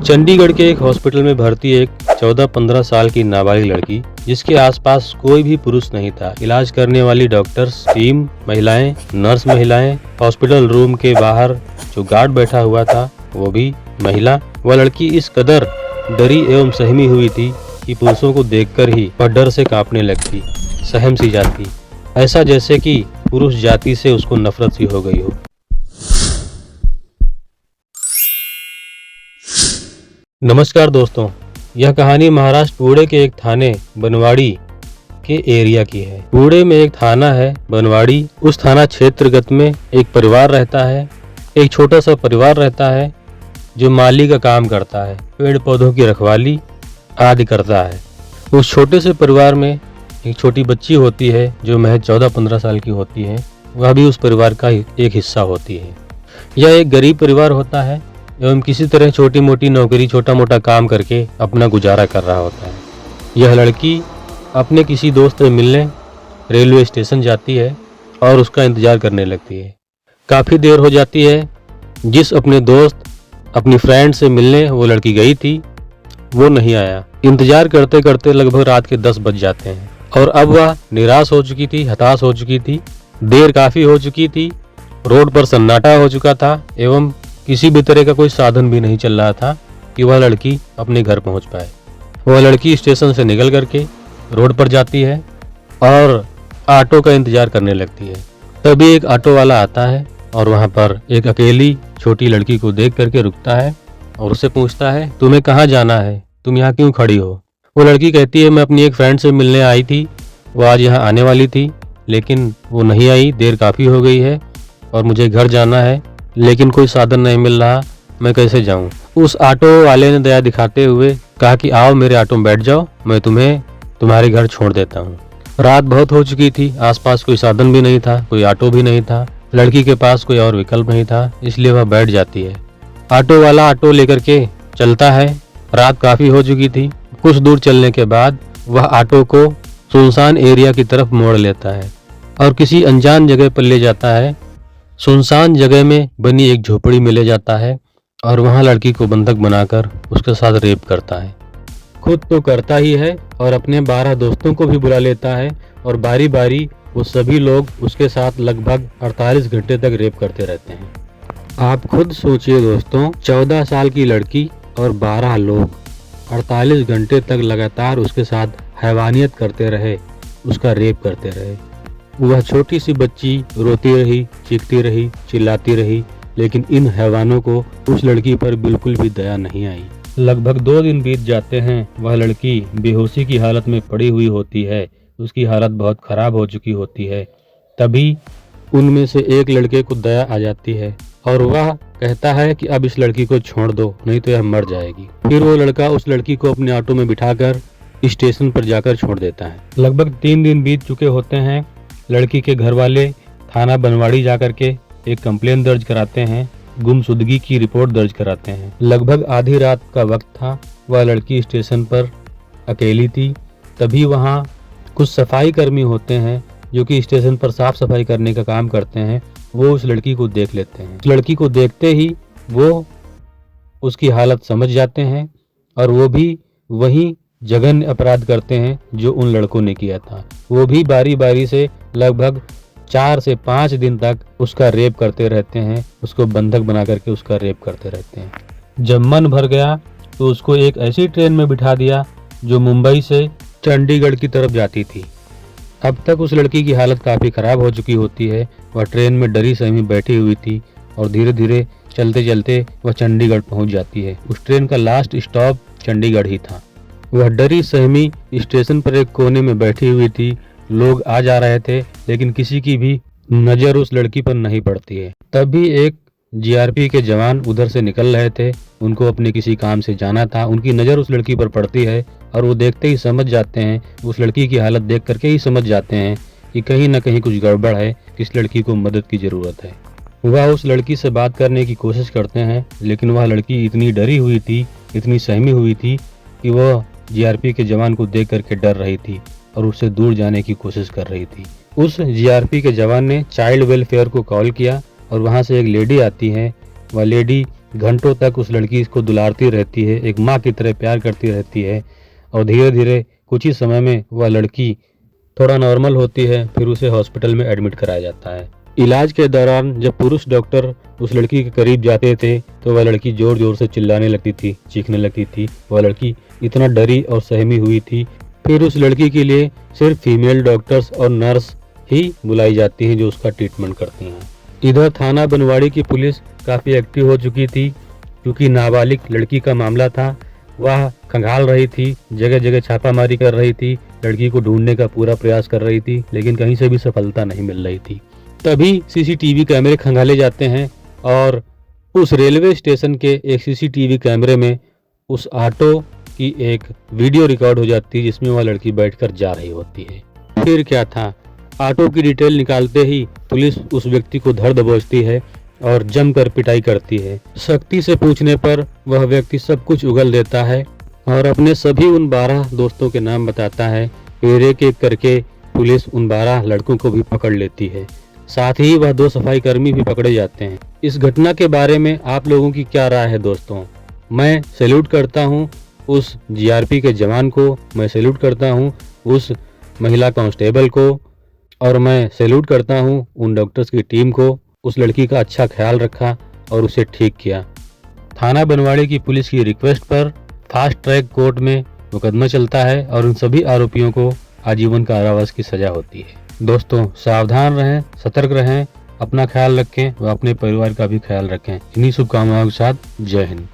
चंडीगढ़ के एक हॉस्पिटल में भर्ती एक 14-15 साल की नाबालिग लड़की, जिसके आसपास कोई भी पुरुष नहीं था। इलाज करने वाली डॉक्टर्स टीम, महिलाएं, नर्स महिलाएं, हॉस्पिटल रूम के बाहर जो गार्ड बैठा हुआ था वो भी महिला। वह लड़की इस कदर डरी एवं सहमी हुई थी कि पुरुषों को देखकर ही वह डर से कांपने लगती, सहम सी जाती, ऐसा जैसे कि पुरुष जाति से उसको नफरत सी हो गई हो। नमस्कार दोस्तों, यह कहानी महाराष्ट्र पुणे के एक थाने बनवाड़ी के एरिया की है। पुणे में एक थाना है बनवाड़ी। उस थाना क्षेत्रगत में एक परिवार रहता है, एक छोटा सा परिवार रहता है जो माली का काम करता है, पेड़ पौधों की रखवाली आदि करता है। उस छोटे से परिवार में एक छोटी बच्ची होती है जो महज 14-15 साल की होती है। वह भी उस परिवार का एक हिस्सा होती है। यह एक गरीब परिवार होता है एवं किसी तरह छोटी मोटी नौकरी, छोटा मोटा काम करके अपना गुजारा कर रहा होता है। यह लड़की अपने किसी दोस्त से मिलने रेलवे स्टेशन जाती है और उसका इंतजार करने लगती है। काफ़ी देर हो जाती है। जिस अपने दोस्त, अपनी फ्रेंड से मिलने वो लड़की गई थी, वो नहीं आया। इंतजार करते करते लगभग रात के 10 बज जाते हैं और अब वह निराश हो चुकी थी, हताश हो चुकी थी। देर काफ़ी हो चुकी थी, रोड पर सन्नाटा हो चुका था एवं किसी भी तरह का कोई साधन भी नहीं चल रहा था कि वह लड़की अपने घर पहुंच पाए। वह लड़की स्टेशन से निकल करके रोड पर जाती है और ऑटो का इंतजार करने लगती है। तभी एक ऑटो वाला आता है और वहां पर एक अकेली छोटी लड़की को देख करके रुकता है और उससे पूछता है, तुम्हें कहाँ जाना है, तुम यहाँ क्यों खड़ी हो? वो लड़की कहती है, मैं अपनी एक फ्रेंड से मिलने आई थी, वो आज यहाँ आने वाली थी लेकिन वो नहीं आई, देर काफ़ी हो गई है और मुझे घर जाना है लेकिन कोई साधन नहीं मिल रहा, मैं कैसे जाऊं? उस ऑटो वाले ने दया दिखाते हुए कहा कि आओ मेरे ऑटो में बैठ जाओ, मैं तुम्हें तुम्हारे घर छोड़ देता हूं। रात बहुत हो चुकी थी, आसपास कोई साधन भी नहीं था, कोई ऑटो भी नहीं था, लड़की के पास कोई और विकल्प नहीं था, इसलिए वह बैठ जाती है। ऑटो वाला ऑटो लेकर के चलता है। रात काफ़ी हो चुकी थी। कुछ दूर चलने के बाद वह ऑटो को सुनसान एरिया की तरफ मोड़ लेता है और किसी अनजान जगह पर ले जाता है। सुनसान जगह में बनी एक झोपड़ी में ले जाता है और वहां लड़की को बंधक बनाकर उसके साथ रेप करता है। खुद तो करता ही है और अपने 12 दोस्तों को भी बुला लेता है और बारी बारी वो सभी लोग उसके साथ लगभग 48 घंटे तक रेप करते रहते हैं। आप खुद सोचिए दोस्तों, 14 साल की लड़की और 12 लोग 48 घंटे तक लगातार उसके साथ हैवानियत करते रहे, उसका रेप करते रहे। वह छोटी सी बच्ची रोती रही, चीखती रही, चिल्लाती रही, लेकिन इन हैवानों को उस लड़की पर बिल्कुल भी दया नहीं आई। लगभग 2 दिन बीत जाते हैं। वह लड़की बेहोशी की हालत में पड़ी हुई होती है, उसकी हालत बहुत खराब हो चुकी होती है। तभी उनमें से एक लड़के को दया आ जाती है और वह कहता है कि अब इस लड़की को छोड़ दो, नहीं तो यह मर जाएगी। फिर वो लड़का उस लड़की को अपने ऑटो में बिठाकर स्टेशन पर जाकर छोड़ देता है। लगभग 3 दिन बीत चुके होते हैं। लड़की के घर वाले थाना बनवाड़ी जाकर के एक कंप्लेन दर्ज कराते हैं, गुमशुदगी की रिपोर्ट दर्ज कराते हैं। लगभग आधी रात का वक्त था। वह लड़की स्टेशन पर अकेली थी। तभी वहाँ कुछ सफाई कर्मी होते हैं जो कि स्टेशन पर साफ सफाई करने का काम करते हैं। वो उस लड़की को देख लेते हैं। उस लड़की को देखते ही वो उसकी हालत समझ जाते हैं और वो भी वही जघन्य अपराध करते हैं जो उन लड़कों ने किया था। वो भी बारी बारी से लगभग 4 से 5 दिन तक उसका रेप करते रहते हैं, उसको बंधक बना करके उसका रेप करते रहते हैं। जब मन भर गया तो उसको एक ऐसी ट्रेन में बिठा दिया जो मुंबई से चंडीगढ़ की तरफ जाती थी। अब तक उस लड़की की हालत काफ़ी ख़राब हो चुकी होती है। वह ट्रेन में डरी सहमी बैठी हुई थी और धीरे धीरे चलते चलते वह चंडीगढ़ पहुंच जाती है। उस ट्रेन का लास्ट स्टॉप चंडीगढ़ ही था। वह डरी सहमी स्टेशन पर एक कोने में बैठी हुई थी। लोग आ जा रहे थे लेकिन किसी की भी नज़र उस लड़की पर नहीं पड़ती है। तभी एक जीआरपी के जवान उधर से निकल रहे थे, उनको अपने किसी काम से जाना था। उनकी नज़र उस लड़की पर पड़ती है और वो देखते ही समझ जाते हैं, उस लड़की की हालत देख करके ही समझ जाते हैं कि कहीं ना कहीं कुछ गड़बड़ है, इस लड़की को मदद की ज़रूरत है। वह उस लड़की से बात करने की कोशिश करते हैं लेकिन वह लड़की इतनी डरी हुई थी, इतनी सहमी हुई थी कि वह जीआरपी के जवान को देख करके डर रही थी और उससे दूर जाने की कोशिश कर रही थी। उस जीआरपी के जवान ने चाइल्ड वेलफेयर को कॉल किया और वहां से एक लेडी आती है। वह लेडी घंटों तक उस लड़की को दुलारती रहती है, एक माँ की तरह प्यार करती रहती है और धीरे धीरे कुछ ही समय में वह लड़की थोड़ा नॉर्मल होती है। फिर उसे हॉस्पिटल में एडमिट कराया जाता है। इलाज के दौरान जब पुरुष डॉक्टर उस लड़की के करीब जाते थे तो वह लड़की जोर जोर से चिल्लाने लगती थी, चीखने लगती थी। वह लड़की इतना डरी और सहमी हुई थी। फिर उस लड़की के लिए सिर्फ फीमेल डॉक्टर्स और नर्स ही बुलाई जाती हैं जो उसका ट्रीटमेंट करती हैं। इधर थाना बनवाड़ी की पुलिस काफ़ी एक्टिव हो चुकी थी क्योंकि नाबालिग लड़की का मामला था। वह खंगाल रही थी, जगह जगह छापामारी कर रही थी, लड़की को ढूंढने का पूरा प्रयास कर रही थी, लेकिन कहीं से भी सफलता नहीं मिल रही थी। तभी सीसीटीवी कैमरे खंगाले जाते हैं और उस रेलवे स्टेशन के एक सीसीटीवी कैमरे में उस ऑटो की एक वीडियो रिकॉर्ड हो जाती है जिसमें वह लड़की बैठकर जा रही होती है। फिर क्या था, ऑटो की डिटेल निकालते ही पुलिस उस व्यक्ति को धर दबोचती है और जमकर पिटाई करती है। सख्ती से पूछने पर वह व्यक्ति सब कुछ उगल देता है और अपने सभी उन 12 दोस्तों के नाम बताता है। फिर एक एक करके पुलिस उन 12 लड़कों को भी पकड़ लेती है। साथ ही वह 2 सफाई कर्मी भी पकड़े जाते हैं। इस घटना के बारे में आप लोगों की क्या राय है दोस्तों? मैं सैल्यूट करता हूं उस जीआरपी के जवान को, मैं सैल्यूट करता हूं उस महिला कांस्टेबल को और मैं सैल्यूट करता हूं उन डॉक्टर्स की टीम को। उस लड़की का अच्छा ख्याल रखा और उसे ठीक किया। थाना बनवाड़ी की पुलिस की रिक्वेस्ट पर फास्ट ट्रैक कोर्ट में मुकदमा चलता है और उन सभी आरोपियों को आजीवन कारावास की सजा होती है। दोस्तों सावधान रहें, सतर्क रहें, अपना ख्याल रखें व अपने परिवार का भी ख्याल रखें। इन्हीं शुभकामनाओं के साथ जय हिंद।